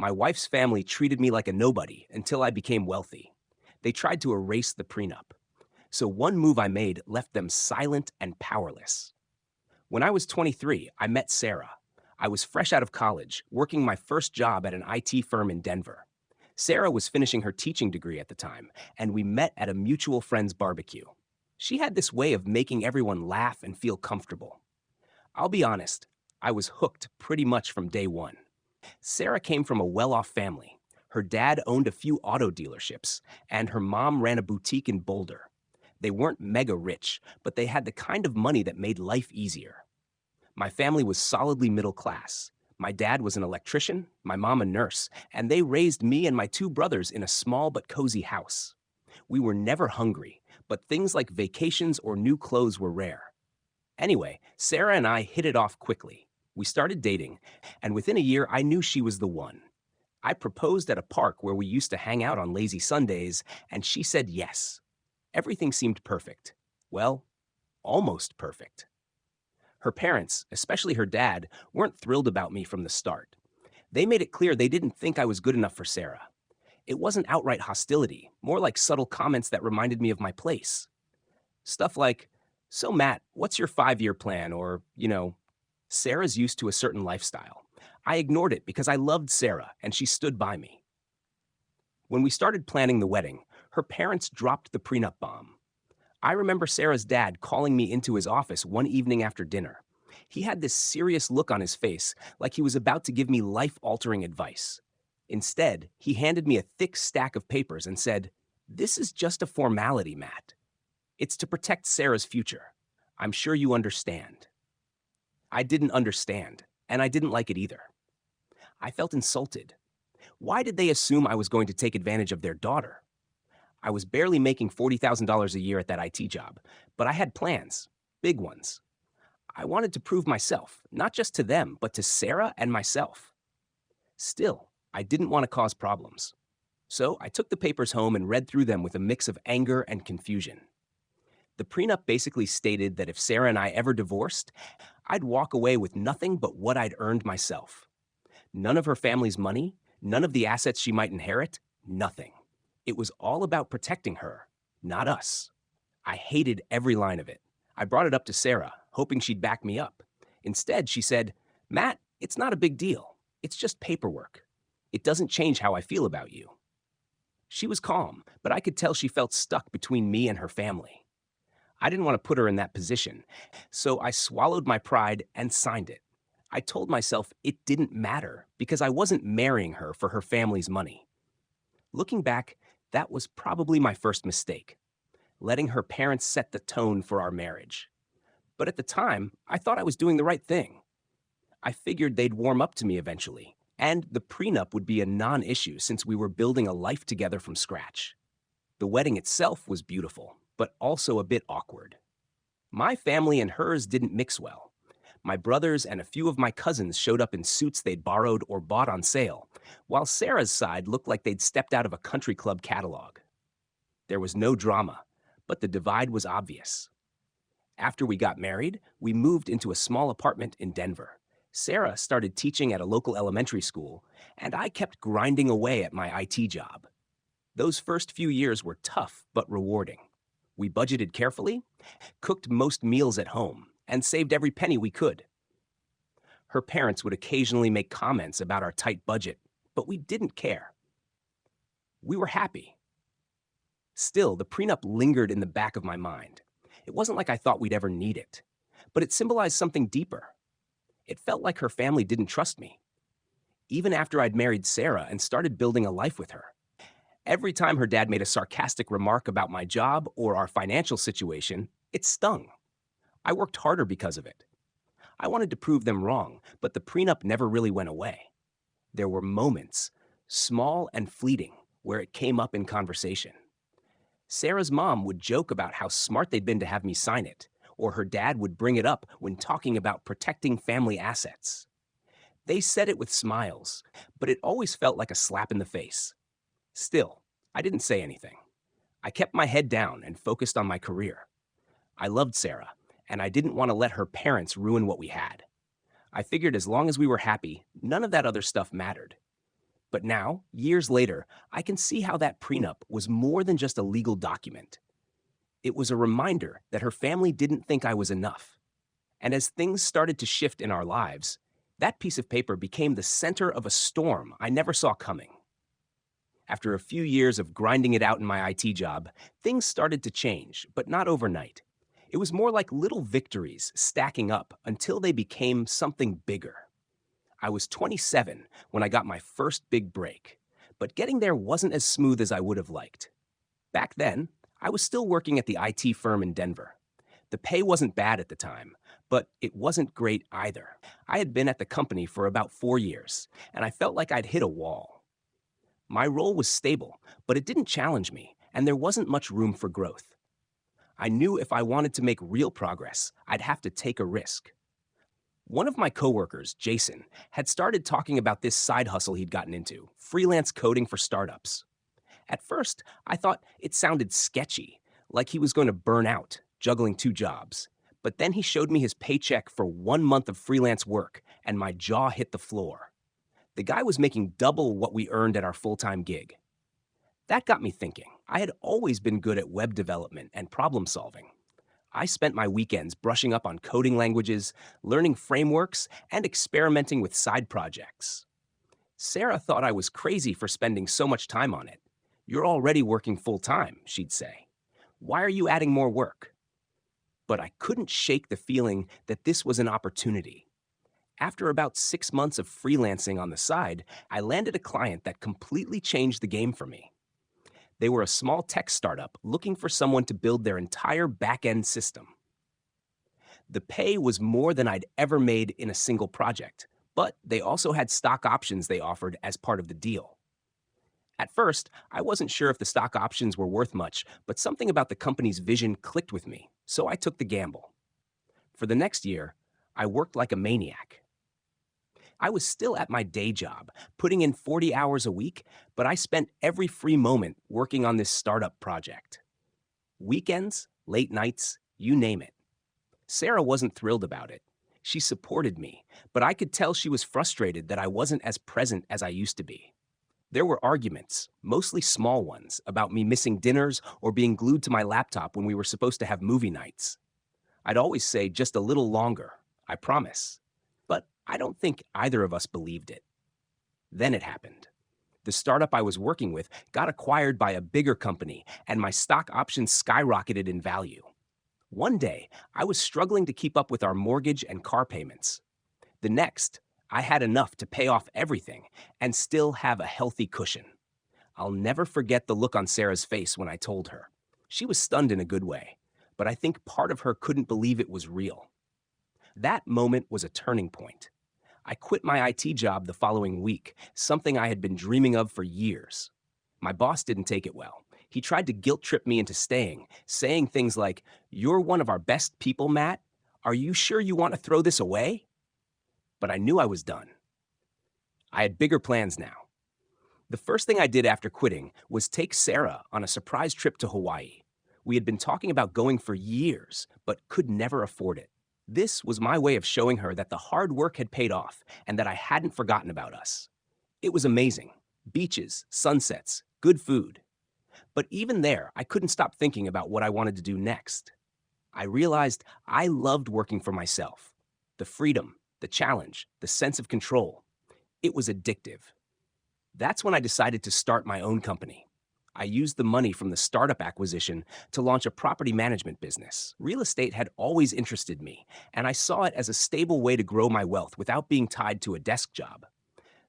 My wife's family treated me like a nobody until I became wealthy. They tried to erase the prenup. So one move I made left them silent and powerless. When I was 23, I met Sarah. I was fresh out of college, working my first job at an IT firm in Denver. Sarah was finishing her teaching degree at the time, and we met at a mutual friend's barbecue. She had this way of making everyone laugh and feel comfortable. I'll be honest, I was hooked pretty much from day one. Sarah came from a well off family. Her dad owned a few auto dealerships, and her mom ran a boutique in Boulder. They weren't mega rich, but they had the kind of money that made life easier. My family was solidly middle class. My dad was an electrician, my mom a nurse, and they raised me and my two brothers in a small but cozy house. We were never hungry, but things like vacations or new clothes were rare. Anyway, Sarah and I hit it off quickly. We started dating, and within a year I knew she was the one. I proposed at a park where we used to hang out on lazy Sundays, and she said yes. Everything seemed perfect. Well, almost perfect. Her parents, especially her dad, weren't thrilled about me from the start. They made it clear they didn't think I was good enough for Sarah. It wasn't outright hostility, more like subtle comments that reminded me of my place. Stuff like, "So, Matt, what's your 5 year plan?" Or, Sarah's used to a certain lifestyle. I ignored it because I loved Sarah and she stood by me. When we started planning the wedding, her parents dropped the prenup bomb. I remember Sarah's dad calling me into his office one evening after dinner. He had this serious look on his face, like he was about to give me life-altering advice. Instead, he handed me a thick stack of papers and said, "This is just a formality, Matt. It's to protect Sarah's future. I'm sure you understand." I didn't understand, and I didn't like it either. I felt insulted. Why did they assume I was going to take advantage of their daughter? I was barely making $40,000 a year at that IT job, but I had plans, big ones. I wanted to prove myself, not just to them, but to Sarah and myself. Still, I didn't want to cause problems. So I took the papers home and read through them with a mix of anger and confusion. The prenup basically stated that if Sarah and I ever divorced, I'd walk away with nothing but what I'd earned myself. None of her family's money, none of the assets she might inherit, nothing. It was all about protecting her, not us. I hated every line of it. I brought it up to Sarah, hoping she'd back me up. Instead, she said, "Matt, it's not a big deal. It's just paperwork. It doesn't change how I feel about you." She was calm, but I could tell she felt stuck between me and her family. I didn't want to put her in that position, so I swallowed my pride and signed it. I told myself it didn't matter because I wasn't marrying her for her family's money. Looking back, that was probably my first mistake, letting her parents set the tone for our marriage. But at the time, I thought I was doing the right thing. I figured they'd warm up to me eventually, and the prenup would be a non-issue since we were building a life together from scratch. The wedding itself was beautiful, but also a bit awkward. My family and hers didn't mix well. My brothers and a few of my cousins showed up in suits they'd borrowed or bought on sale, while Sarah's side looked like they'd stepped out of a country club catalog. There was no drama, but the divide was obvious. After we got married, we moved into a small apartment in Denver. Sarah started teaching at a local elementary school, and I kept grinding away at my IT job. Those first few years were tough but rewarding. We budgeted carefully, cooked most meals at home, and saved every penny we could. Her parents would occasionally make comments about our tight budget, but we didn't care. We were happy. Still, the prenup lingered in the back of my mind. It wasn't like I thought we'd ever need it, but it symbolized something deeper. It felt like her family didn't trust me, even after I'd married Sarah and started building a life with her. Every time her dad made a sarcastic remark about my job or our financial situation, it stung. I worked harder because of it. I wanted to prove them wrong, but the prenup never really went away. There were moments, small and fleeting, where it came up in conversation. Sarah's mom would joke about how smart they'd been to have me sign it, or her dad would bring it up when talking about protecting family assets. They said it with smiles, but it always felt like a slap in the face. Still, I didn't say anything. I kept my head down and focused on my career. I loved Sarah, and I didn't want to let her parents ruin what we had. I figured as long as we were happy, none of that other stuff mattered. But now, years later, I can see how that prenup was more than just a legal document. It was a reminder that her family didn't think I was enough. And as things started to shift in our lives, that piece of paper became the center of a storm I never saw coming. After a few years of grinding it out in my IT job, things started to change, but not overnight. It was more like little victories stacking up until they became something bigger. I was 27 when I got my first big break, but getting there wasn't as smooth as I would have liked. Back then, I was still working at the IT firm in Denver. The pay wasn't bad at the time, but it wasn't great either. I had been at the company for about 4 years, and I felt like I'd hit a wall. My role was stable, but it didn't challenge me, and there wasn't much room for growth. I knew if I wanted to make real progress, I'd have to take a risk. One of my coworkers, Jason, had started talking about this side hustle he'd gotten into, freelance coding for startups. At first, I thought it sounded sketchy, like he was going to burn out, juggling 2 jobs. But then he showed me his paycheck for 1 month of freelance work, and my jaw hit the floor. The guy was making double what we earned at our full-time gig. That got me thinking. I had always been good at web development and problem solving. I spent my weekends brushing up on coding languages, learning frameworks, and experimenting with side projects. Sarah thought I was crazy for spending so much time on it. "You're already working full-time," she'd say. "Why are you adding more work?" But I couldn't shake the feeling that this was an opportunity. After about 6 months of freelancing on the side, I landed a client that completely changed the game for me. They were a small tech startup looking for someone to build their entire back-end system. The pay was more than I'd ever made in a single project, but they also had stock options they offered as part of the deal. At first, I wasn't sure if the stock options were worth much, but something about the company's vision clicked with me, so I took the gamble. For the next year, I worked like a maniac. I was still at my day job, putting in 40 hours a week, but I spent every free moment working on this startup project. Weekends, late nights, you name it. Sarah wasn't thrilled about it. She supported me, but I could tell she was frustrated that I wasn't as present as I used to be. There were arguments, mostly small ones, about me missing dinners or being glued to my laptop when we were supposed to have movie nights. I'd always say just a little longer, I promise. But I don't think either of us believed it. Then it happened. The startup I was working with got acquired by a bigger company, and my stock options skyrocketed in value. One day, I was struggling to keep up with our mortgage and car payments. The next, I had enough to pay off everything and still have a healthy cushion. I'll never forget the look on Sarah's face when I told her. She was stunned in a good way, but I think part of her couldn't believe it was real. That moment was a turning point. I quit my IT job the following week, something I had been dreaming of for years. My boss didn't take it well. He tried to guilt trip me into staying, saying things like, "You're one of our best people, Matt. Are you sure you want to throw this away?" But I knew I was done. I had bigger plans now. The first thing I did after quitting was take Sarah on a surprise trip to Hawaii. We had been talking about going for years, but could never afford it. This was my way of showing her that the hard work had paid off and that I hadn't forgotten about us. It was amazing. Beaches, sunsets, good food. But even there, I couldn't stop thinking about what I wanted to do next. I realized I loved working for myself. The freedom, the challenge, the sense of control. It was addictive. That's when I decided to start my own company. I used the money from the startup acquisition to launch a property management business. Real estate had always interested me, and I saw it as a stable way to grow my wealth without being tied to a desk job.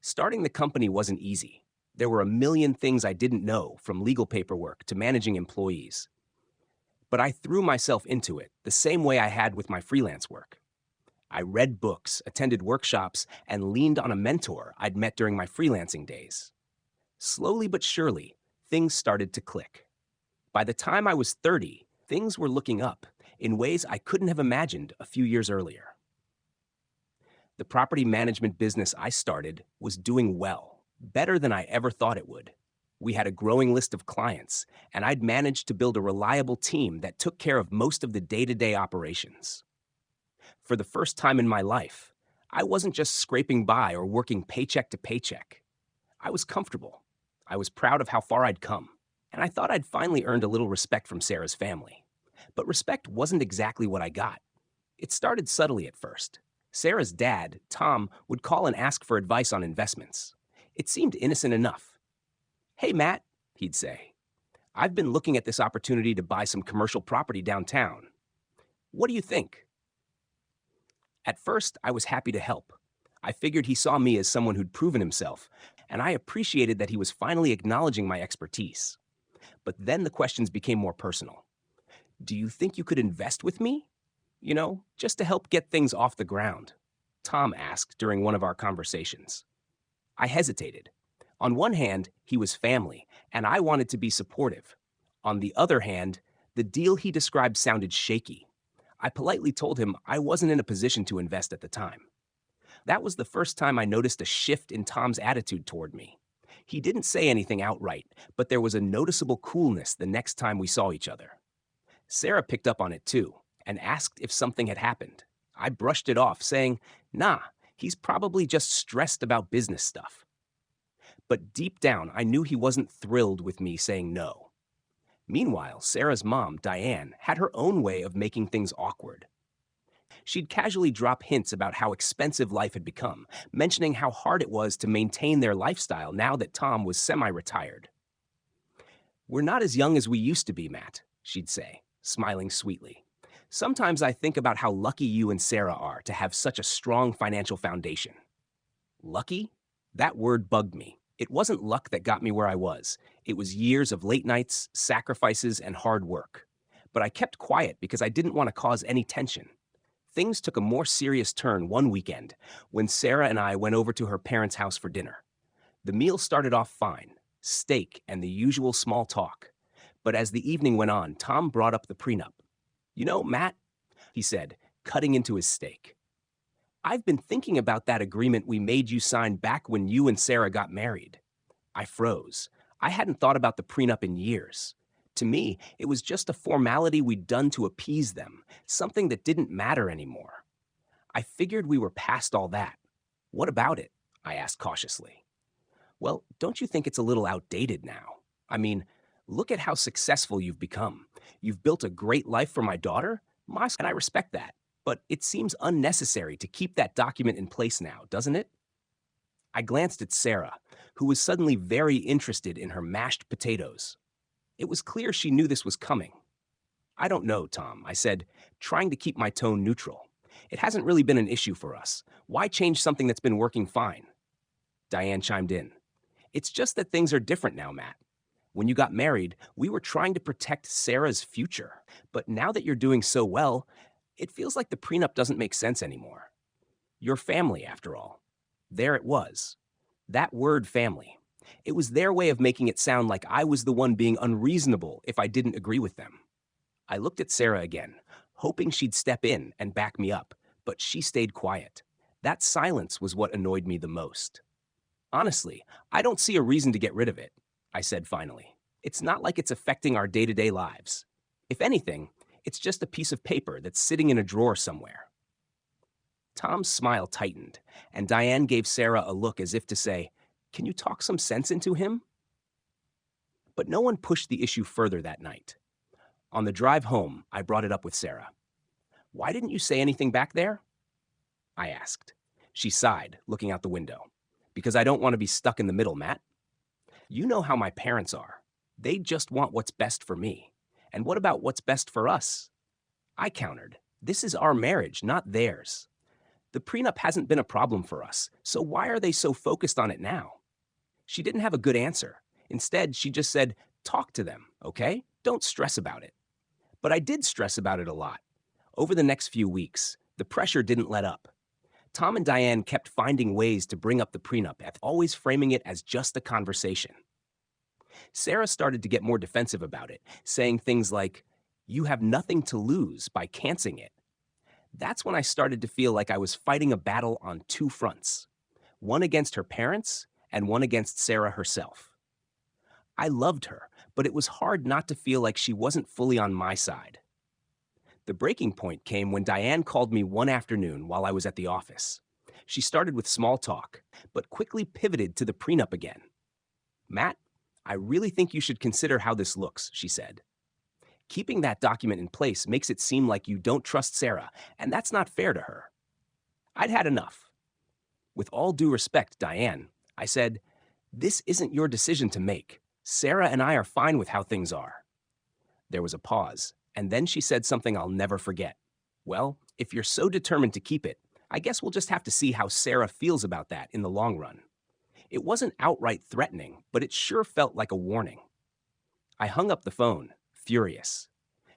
Starting the company wasn't easy. There were a million things I didn't know, from legal paperwork to managing employees. But I threw myself into it the same way I had with my freelance work. I read books, attended workshops, and leaned on a mentor I'd met during my freelancing days. Slowly but surely, things started to click. By the time I was 30, things were looking up in ways I couldn't have imagined a few years earlier. The property management business I started was doing well, better than I ever thought it would. We had a growing list of clients, and I'd managed to build a reliable team that took care of most of the day-to-day operations. For the first time in my life, I wasn't just scraping by or working paycheck to paycheck. I was comfortable. I was proud of how far I'd come, and I thought I'd finally earned a little respect from Sarah's family. But respect wasn't exactly what I got. It started subtly at first. Sarah's dad, Tom, would call and ask for advice on investments. It seemed innocent enough. "Hey, Matt," he'd say, "I've been looking at this opportunity to buy some commercial property downtown. What do you think?" At first, I was happy to help. I figured he saw me as someone who'd proven himself, and I appreciated that he was finally acknowledging my expertise. But then the questions became more personal. "Do you think you could invest with me? Just to help get things off the ground?" Tom asked during one of our conversations. I hesitated. On one hand, he was family, and I wanted to be supportive. On the other hand, the deal he described sounded shaky. I politely told him I wasn't in a position to invest at the time. That was the first time I noticed a shift in Tom's attitude toward me. He didn't say anything outright, but there was a noticeable coolness the next time we saw each other. Sarah picked up on it too, and asked if something had happened. I brushed it off, saying, "Nah, he's probably just stressed about business stuff." But deep down, I knew he wasn't thrilled with me saying no. Meanwhile, Sarah's mom, Diane, had her own way of making things awkward. She'd casually drop hints about how expensive life had become, mentioning how hard it was to maintain their lifestyle now that Tom was semi-retired. "We're not as young as we used to be, Matt," she'd say, smiling sweetly. "Sometimes I think about how lucky you and Sarah are to have such a strong financial foundation." Lucky? That word bugged me. It wasn't luck that got me where I was. It was years of late nights, sacrifices, and hard work. But I kept quiet because I didn't want to cause any tension. Things took a more serious turn one weekend when Sarah and I went over to her parents' house for dinner. The meal started off fine, steak and the usual small talk. But as the evening went on, Tom brought up the prenup. Matt," he said, cutting into his steak, "I've been thinking about that agreement we made you sign back when you and Sarah got married." I froze. I hadn't thought about the prenup in years. To me, it was just a formality we'd done to appease them, something that didn't matter anymore. I figured we were past all that. "What about it?" I asked cautiously. "Well, don't you think it's a little outdated now? I mean, look at how successful you've become. You've built a great life for my daughter, and I respect that. But it seems unnecessary to keep that document in place now, doesn't it?" I glanced at Sarah, who was suddenly very interested in her mashed potatoes. It was clear she knew this was coming. "I don't know, Tom," I said, trying to keep my tone neutral. "It hasn't really been an issue for us. Why change something that's been working fine?" Diane chimed in. "It's just that things are different now, Matt. When you got married, we were trying to protect Sarah's future. But now that you're doing so well, it feels like the prenup doesn't make sense anymore. Your family, after all." There it was. That word family. It was their way of making it sound like I was the one being unreasonable if I didn't agree with them. I looked at Sarah again, hoping she'd step in and back me up, but she stayed quiet. That silence was what annoyed me the most. "Honestly, I don't see a reason to get rid of it," I said finally. "It's not like it's affecting our day-to-day lives. If anything, it's just a piece of paper that's sitting in a drawer somewhere." Tom's smile tightened, and Diane gave Sarah a look as if to say, "Can you talk some sense into him?" But no one pushed the issue further that night. On the drive home, I brought it up with Sarah. "Why didn't you say anything back there?" I asked. She sighed, looking out the window. "Because I don't want to be stuck in the middle, Matt. You know how my parents are. They just want what's best for me. And what about what's best for us?" I countered. "This is our marriage, not theirs. The prenup hasn't been a problem for us, so why are they so focused on it now?" She didn't have a good answer. Instead, she just said, "Talk to them, okay? Don't stress about it." But I did stress about it a lot. Over the next few weeks, the pressure didn't let up. Tom and Diane kept finding ways to bring up the prenup, always framing it as just a conversation. Sarah started to get more defensive about it, saying things like, "You have nothing to lose by canceling it." That's when I started to feel like I was fighting a battle on two fronts, one against her parents and one against Sarah herself. I loved her, but it was hard not to feel like she wasn't fully on my side. The breaking point came when Diane called me one afternoon while I was at the office. She started with small talk, but quickly pivoted to the prenup again. Matt, I really think you should consider how this looks, she said. Keeping that document in place makes it seem like you don't trust Sarah, and that's not fair to her. I'd had enough. With all due respect, Diane, I said, this isn't your decision to make. Sarah and I are fine with how things are. There was a pause, and then she said something I'll never forget. Well, if you're so determined to keep it, I guess we'll just have to see how Sarah feels about that in the long run. It wasn't outright threatening, but it sure felt like a warning. I hung up the phone, furious.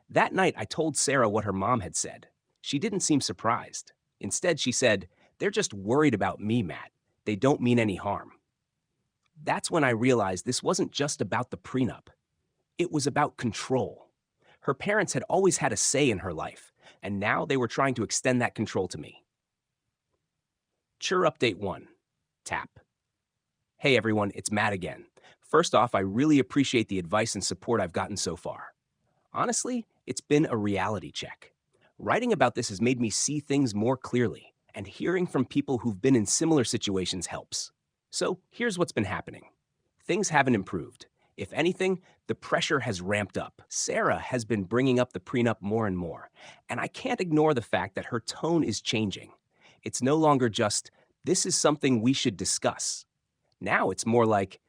That night, I told Sarah what her mom had said. She didn't seem surprised. Instead, she said, they're just worried about me, Matt. They don't mean any harm. That's when I realized this wasn't just about the prenup. It was about control. Her parents had always had a say in her life, and now they were trying to extend that control to me. Chur Update 1. Tap. Hey everyone, it's Matt again. First off, I really appreciate the advice and support I've gotten so far. Honestly, it's been a reality check. Writing about this has made me see things more clearly, and hearing from people who've been in similar situations helps. So here's what's been happening. Things haven't improved. If anything, the pressure has ramped up. Sarah has been bringing up the prenup more and more, and I can't ignore the fact that her tone is changing. It's no longer just, this is something we should discuss. Now it's more like,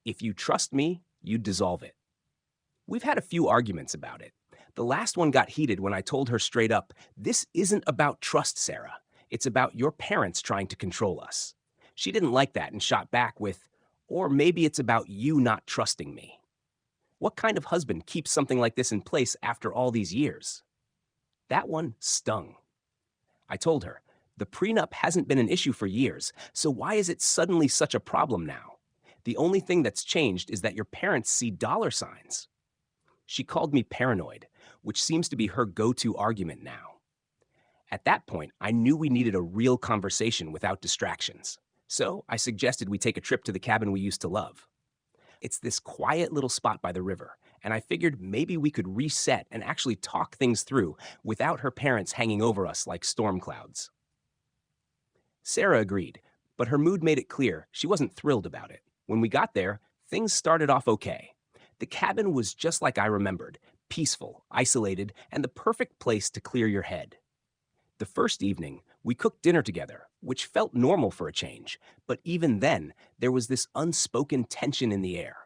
if you trust me, you'd dissolve it. We've had a few arguments about it. The last one got heated when I told her straight up, this isn't about trust, Sarah. It's about your parents trying to control us. She didn't like that and shot back with, or maybe it's about you not trusting me. What kind of husband keeps something like this in place after all these years? That one stung. I told her, the prenup hasn't been an issue for years, so why is it suddenly such a problem now? The only thing that's changed is that your parents see dollar signs. She called me paranoid, which seems to be her go-to argument now. At that point, I knew we needed a real conversation without distractions. So I suggested we take a trip to the cabin we used to love. It's this quiet little spot by the river, and I figured maybe we could reset and actually talk things through without her parents hanging over us like storm clouds. Sarah agreed, but her mood made it clear she wasn't thrilled about it. When we got there, things started off okay. The cabin was just like I remembered, peaceful, isolated, and the perfect place to clear your head. The first evening, we cooked dinner together, which felt normal for a change, but even then, there was this unspoken tension in the air.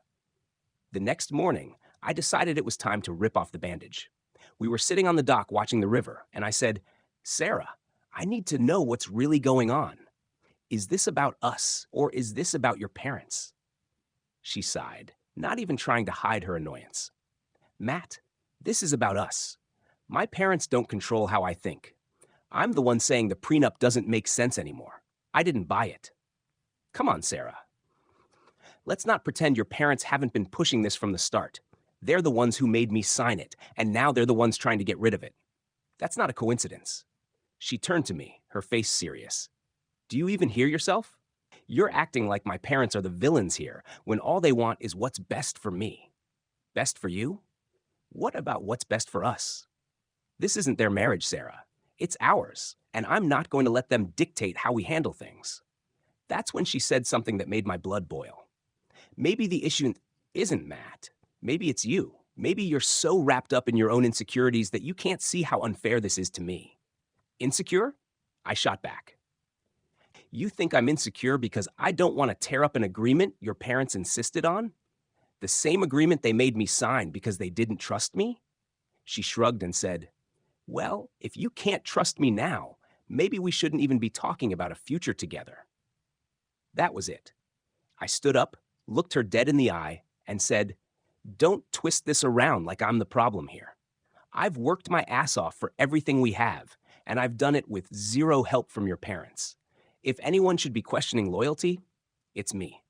The next morning, I decided it was time to rip off the bandage. We were sitting on the dock watching the river, and I said, Sarah, I need to know what's really going on. Is this about us, or is this about your parents? She sighed, not even trying to hide her annoyance. Matt, this is about us. My parents don't control how I think. I'm the one saying the prenup doesn't make sense anymore. I didn't buy it. Come on, Sarah. Let's not pretend your parents haven't been pushing this from the start. They're the ones who made me sign it, and now they're the ones trying to get rid of it. That's not a coincidence. She turned to me, her face serious. Do you even hear yourself? You're acting like my parents are the villains here, when all they want is what's best for me. Best for you? What about what's best for us? This isn't their marriage, Sarah. It's ours, and I'm not going to let them dictate how we handle things. That's when she said something that made my blood boil. Maybe the issue isn't Matt. Maybe it's you. Maybe you're so wrapped up in your own insecurities that you can't see how unfair this is to me. Insecure? I shot back. You think I'm insecure because I don't want to tear up an agreement your parents insisted on? The same agreement they made me sign because they didn't trust me? She shrugged and said, well, if you can't trust me now, maybe we shouldn't even be talking about a future together. That was it. I stood up, looked her dead in the eye, and said, don't twist this around like I'm the problem here. I've worked my ass off for everything we have, and I've done it with zero help from your parents. If anyone should be questioning loyalty, it's me.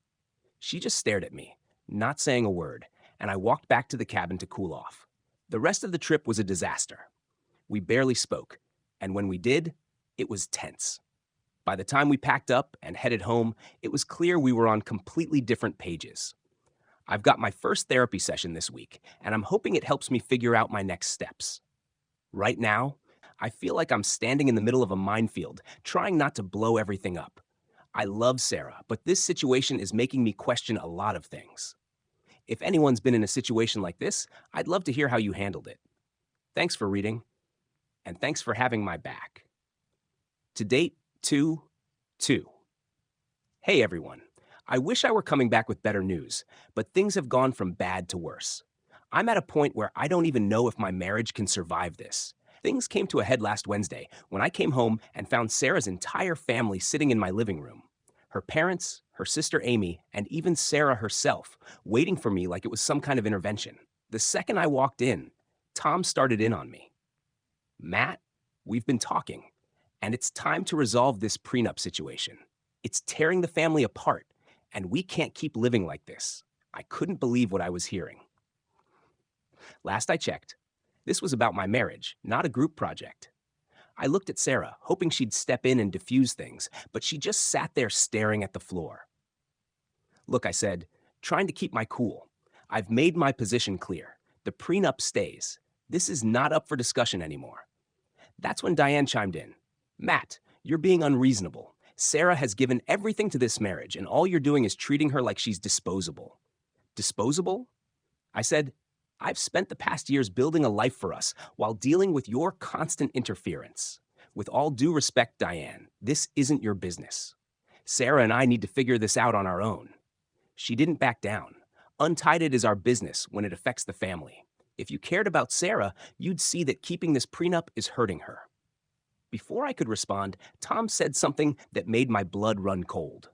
She just stared at me, not saying a word, and I walked back to the cabin to cool off. The rest of the trip was a disaster. We barely spoke, and when we did, it was tense. By the time we packed up and headed home, it was clear we were on completely different pages. I've got my first therapy session this week, and I'm hoping it helps me figure out my next steps. Right now, I feel like I'm standing in the middle of a minefield, trying not to blow everything up. I love Sarah, but this situation is making me question a lot of things. If anyone's been in a situation like this, I'd love to hear how you handled it. Thanks for reading, and thanks for having my back. To date, 2 2. Hey everyone. I wish I were coming back with better news, but things have gone from bad to worse. I'm at a point where I don't even know if my marriage can survive this. Things came to a head last Wednesday when I came home and found Sarah's entire family sitting in my living room. Her parents, her sister Amy, and even Sarah herself, waiting for me like it was some kind of intervention. The second I walked in, Tom started in on me. Matt, we've been talking, and it's time to resolve this prenup situation. It's tearing the family apart, and we can't keep living like this. I couldn't believe what I was hearing. Last I checked, this was about my marriage, not a group project. I looked at Sarah, hoping she'd step in and diffuse things, but she just sat there staring at the floor. Look, I said, trying to keep my cool. I've made my position clear. The prenup stays. This is not up for discussion anymore. That's when Diane chimed in. Matt, you're being unreasonable. Sarah has given everything to this marriage, and all you're doing is treating her like she's disposable. Disposable? I said, I've spent the past years building a life for us while dealing with your constant interference. With all due respect, Diane, this isn't your business. Sarah and I need to figure this out on our own. She didn't back down. Untied is our business when it affects the family. If you cared about Sarah, you'd see that keeping this prenup is hurting her. Before I could respond, Tom said something that made my blood run cold.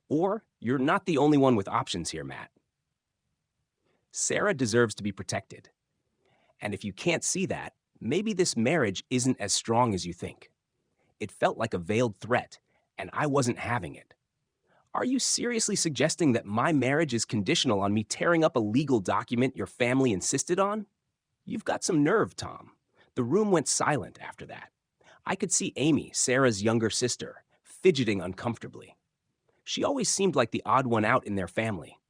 Or, you're not the only one with options here, Matt. Sarah deserves to be protected. And if you can't see that, maybe this marriage isn't as strong as you think. It felt like a veiled threat, and I wasn't having it. Are you seriously suggesting that my marriage is conditional on me tearing up a legal document your family insisted on? You've got some nerve, Tom. The room went silent after that. I could see Amy, Sarah's younger sister, fidgeting uncomfortably. She always seemed like the odd one out in their family,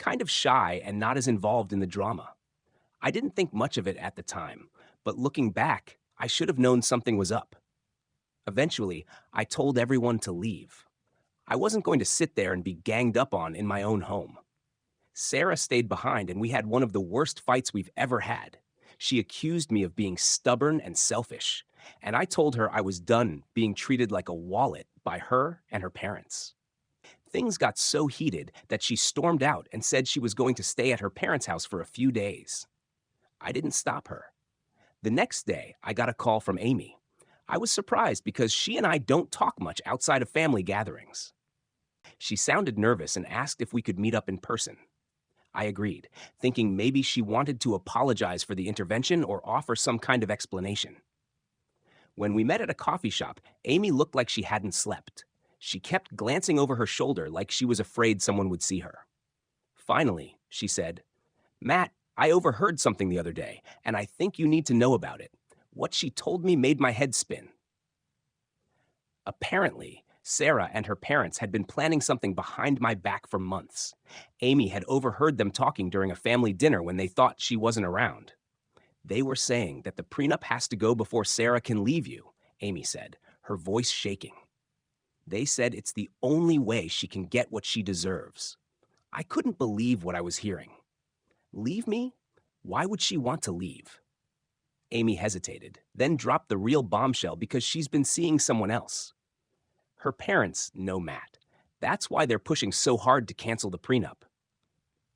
kind of shy and not as involved in the drama. I didn't think much of it at the time, but looking back, I should have known something was up. Eventually, I told everyone to leave. I wasn't going to sit there and be ganged up on in my own home. Sarah stayed behind, and we had one of the worst fights we've ever had. She accused me of being stubborn and selfish, and I told her I was done being treated like a wallet by her and her parents. Things got so heated that she stormed out and said she was going to stay at her parents' house for a few days. I didn't stop her. The next day, I got a call from Amy. I was surprised because she and I don't talk much outside of family gatherings. She sounded nervous and asked if we could meet up in person. I agreed, thinking maybe she wanted to apologize for the intervention or offer some kind of explanation. When we met at a coffee shop, Amy looked like she hadn't slept. She kept glancing over her shoulder like she was afraid someone would see her. Finally, she said, Matt, I overheard something the other day, and I think you need to know about it. What she told me made my head spin. Apparently, Sarah and her parents had been planning something behind my back for months. Amy had overheard them talking during a family dinner when they thought she wasn't around. They were saying that the prenup has to go before Sarah can leave you, Amy said, her voice shaking. They said it's the only way she can get what she deserves. I couldn't believe what I was hearing. Leave me? Why would she want to leave? Amy hesitated, then dropped the real bombshell because she's been seeing someone else. Her parents know Matt. That's why they're pushing so hard to cancel the prenup.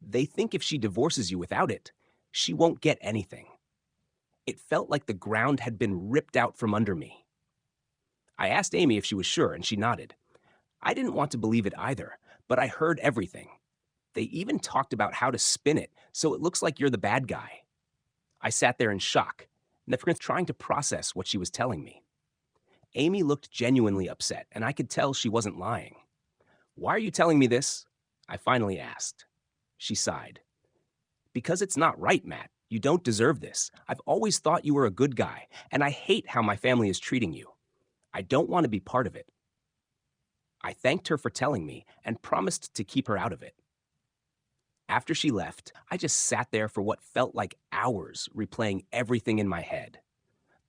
They think if she divorces you without it, she won't get anything. It felt like the ground had been ripped out from under me. I asked Amy if she was sure, and she nodded. I didn't want to believe it either, but I heard everything. They even talked about how to spin it so it looks like you're the bad guy. I sat there in shock, trying to process what she was telling me. Amy looked genuinely upset, and I could tell she wasn't lying. Why are you telling me this? I finally asked. She sighed. Because it's not right, Matt. You don't deserve this. I've always thought you were a good guy, and I hate how my family is treating you. I don't want to be part of it. I thanked her for telling me and promised to keep her out of it. After she left, I just sat there for what felt like hours, replaying everything in my head.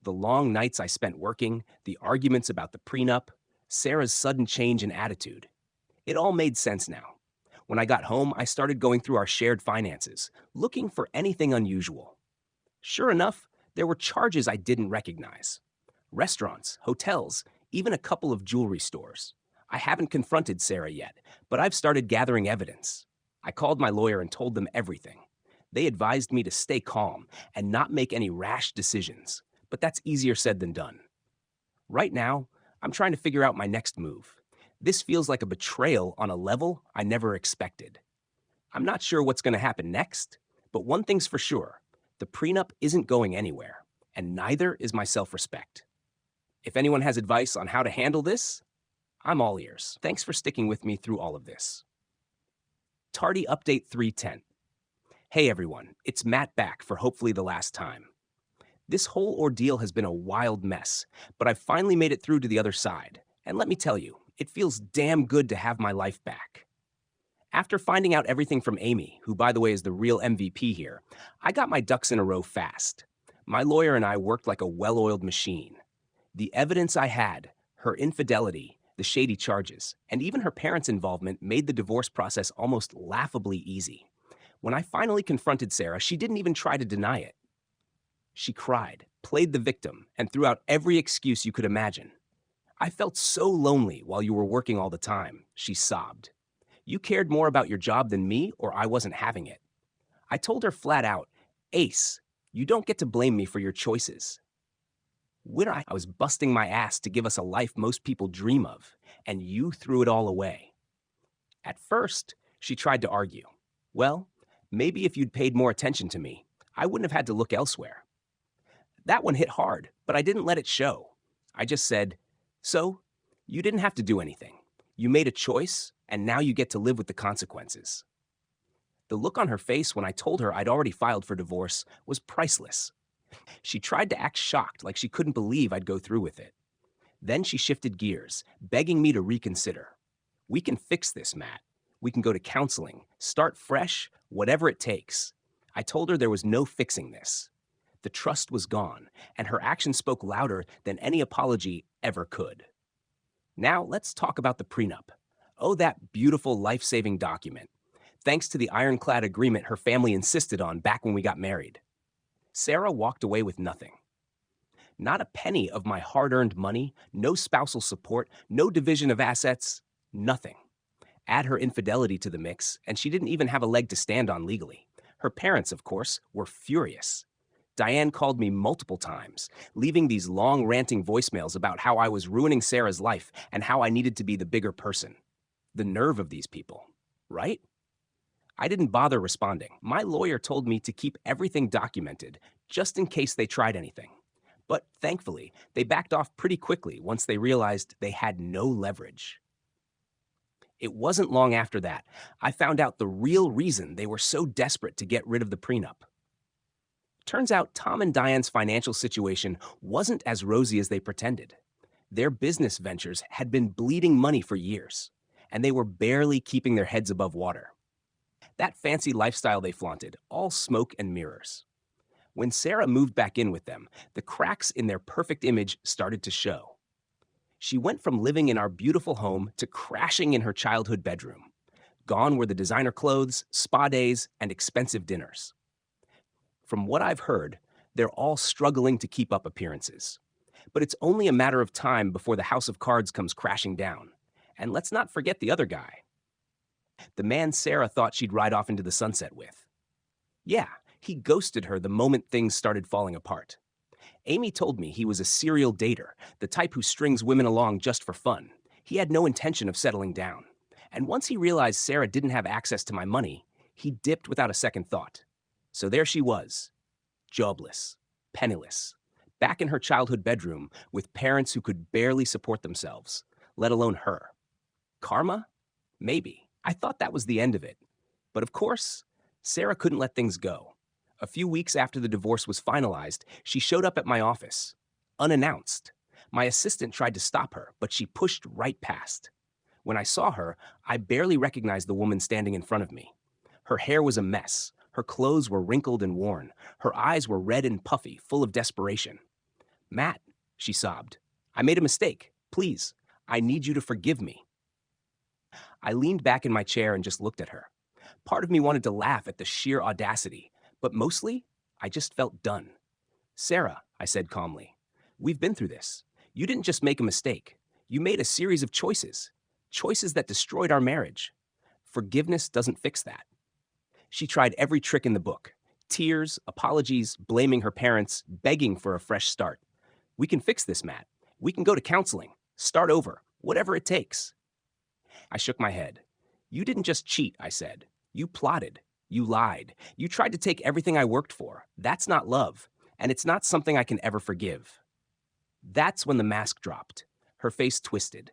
The long nights I spent working, the arguments about the prenup, Sarah's sudden change in attitude. It all made sense now. When I got home, I started going through our shared finances, looking for anything unusual. Sure enough, there were charges I didn't recognize. Restaurants, hotels, even a couple of jewelry stores. I haven't confronted Sarah yet, but I've started gathering evidence. I called my lawyer and told them everything. They advised me to stay calm and not make any rash decisions, but that's easier said than done. Right now, I'm trying to figure out my next move. This feels like a betrayal on a level I never expected. I'm not sure what's going to happen next, but one thing's for sure: the prenup isn't going anywhere, and neither is my self-respect. If anyone has advice on how to handle this, I'm all ears. Thanks for sticking with me through all of this. Tardy Update 310. Hey everyone, it's Matt back for hopefully the last time. This whole ordeal has been a wild mess, but I've finally made it through to the other side. And let me tell you, it feels damn good to have my life back. After finding out everything from Amy, who by the way is the real MVP here, I got my ducks in a row fast. My lawyer and I worked like a well-oiled machine. The evidence I had, her infidelity, the shady charges, and even her parents' involvement made the divorce process almost laughably easy. When I finally confronted Sarah, she didn't even try to deny it. She cried, played the victim, and threw out every excuse you could imagine. I felt so lonely while you were working all the time, she sobbed. You cared more about your job than me, or I wasn't having it. I told her flat out, Ace, you don't get to blame me for your choices. I was busting my ass to give us a life most people dream of, and you threw it all away. At first, she tried to argue. Well, maybe if you'd paid more attention to me, I wouldn't have had to look elsewhere. That one hit hard, but I didn't let it show. I just said, so, you didn't have to do anything. You made a choice, and now you get to live with the consequences. The look on her face when I told her I'd already filed for divorce was priceless. She tried to act shocked, like she couldn't believe I'd go through with it. Then she shifted gears, begging me to reconsider. We can fix this, Matt. We can go to counseling, start fresh, whatever it takes. I told her there was no fixing this. The trust was gone, and her actions spoke louder than any apology ever could. Now let's talk about the prenup. Oh, that beautiful life-saving document. Thanks to the ironclad agreement her family insisted on back when we got married. Sarah walked away with nothing. Not a penny of my hard-earned money, no spousal support, no division of assets, nothing. Add her infidelity to the mix, and she didn't even have a leg to stand on legally. Her parents, of course, were furious. Diane called me multiple times, leaving these long ranting voicemails about how I was ruining Sarah's life and how I needed to be the bigger person. The nerve of these people, right? I didn't bother responding. My lawyer told me to keep everything documented, just in case they tried anything. But thankfully, they backed off pretty quickly once they realized they had no leverage. It wasn't long after that I found out the real reason they were so desperate to get rid of the prenup. Turns out Tom and Diane's financial situation wasn't as rosy as they pretended. Their business ventures had been bleeding money for years, and they were barely keeping their heads above water. That fancy lifestyle they flaunted, all smoke and mirrors. When Sarah moved back in with them, the cracks in their perfect image started to show. She went from living in our beautiful home to crashing in her childhood bedroom. Gone were the designer clothes, spa days, and expensive dinners. From what I've heard, they're all struggling to keep up appearances. But it's only a matter of time before the house of cards comes crashing down. And let's not forget the other guy. The man Sarah thought she'd ride off into the sunset with. Yeah, he ghosted her the moment things started falling apart. Amy told me he was a serial dater, the type who strings women along just for fun. He had no intention of settling down. And once he realized Sarah didn't have access to my money, he dipped without a second thought. So there she was, jobless, penniless, back in her childhood bedroom with parents who could barely support themselves, let alone her. Karma? Maybe. I thought that was the end of it. But of course, Sarah couldn't let things go. A few weeks after the divorce was finalized, she showed up at my office, unannounced. My assistant tried to stop her, but she pushed right past. When I saw her, I barely recognized the woman standing in front of me. Her hair was a mess. Her clothes were wrinkled and worn. Her eyes were red and puffy, full of desperation. Matt, she sobbed, I made a mistake. Please, I need you to forgive me. I leaned back in my chair and just looked at her. Part of me wanted to laugh at the sheer audacity, but mostly, I just felt done. Sarah, I said calmly, we've been through this. You didn't just make a mistake. You made a series of choices. Choices that destroyed our marriage. Forgiveness doesn't fix that. She tried every trick in the book. Tears, apologies, blaming her parents, begging for a fresh start. We can fix this, Matt. We can go to counseling. Start over. Whatever it takes. I shook my head. You didn't just cheat, I said. You plotted. You lied. You tried to take everything I worked for. That's not love. And it's not something I can ever forgive. That's when the mask dropped. Her face twisted.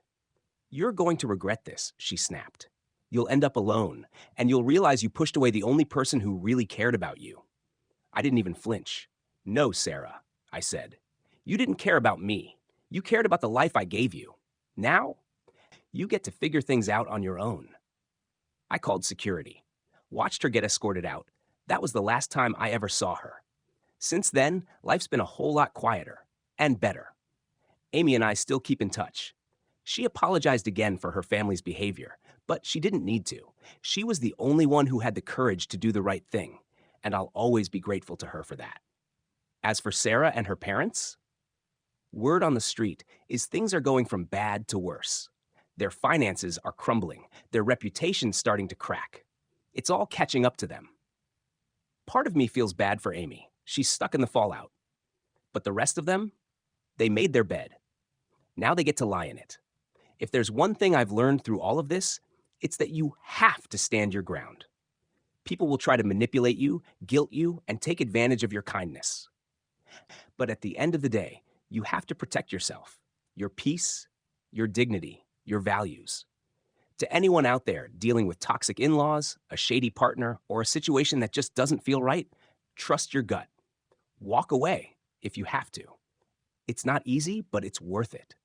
You're going to regret this, she snapped. You'll end up alone, and you'll realize you pushed away the only person who really cared about you. I didn't even flinch. No, Sarah, I said. You didn't care about me. You cared about the life I gave you. Now, you get to figure things out on your own. I called security. Watched her get escorted out. That was the last time I ever saw her. Since then, life's been a whole lot quieter and better. Amy and I still keep in touch. She apologized again for her family's behavior, but she didn't need to. She was the only one who had the courage to do the right thing, and I'll always be grateful to her for that. As for Sarah and her parents, word on the street is things are going from bad to worse. Their finances are crumbling. Their reputation's starting to crack. It's all catching up to them. Part of me feels bad for Amy. She's stuck in the fallout. But the rest of them, they made their bed. Now they get to lie in it. If there's one thing I've learned through all of this, it's that you have to stand your ground. People will try to manipulate you, guilt you, and take advantage of your kindness. But at the end of the day, you have to protect yourself, your peace, your dignity, your values. To anyone out there dealing with toxic in-laws, a shady partner, or a situation that just doesn't feel right, trust your gut. Walk away if you have to. It's not easy, but it's worth it.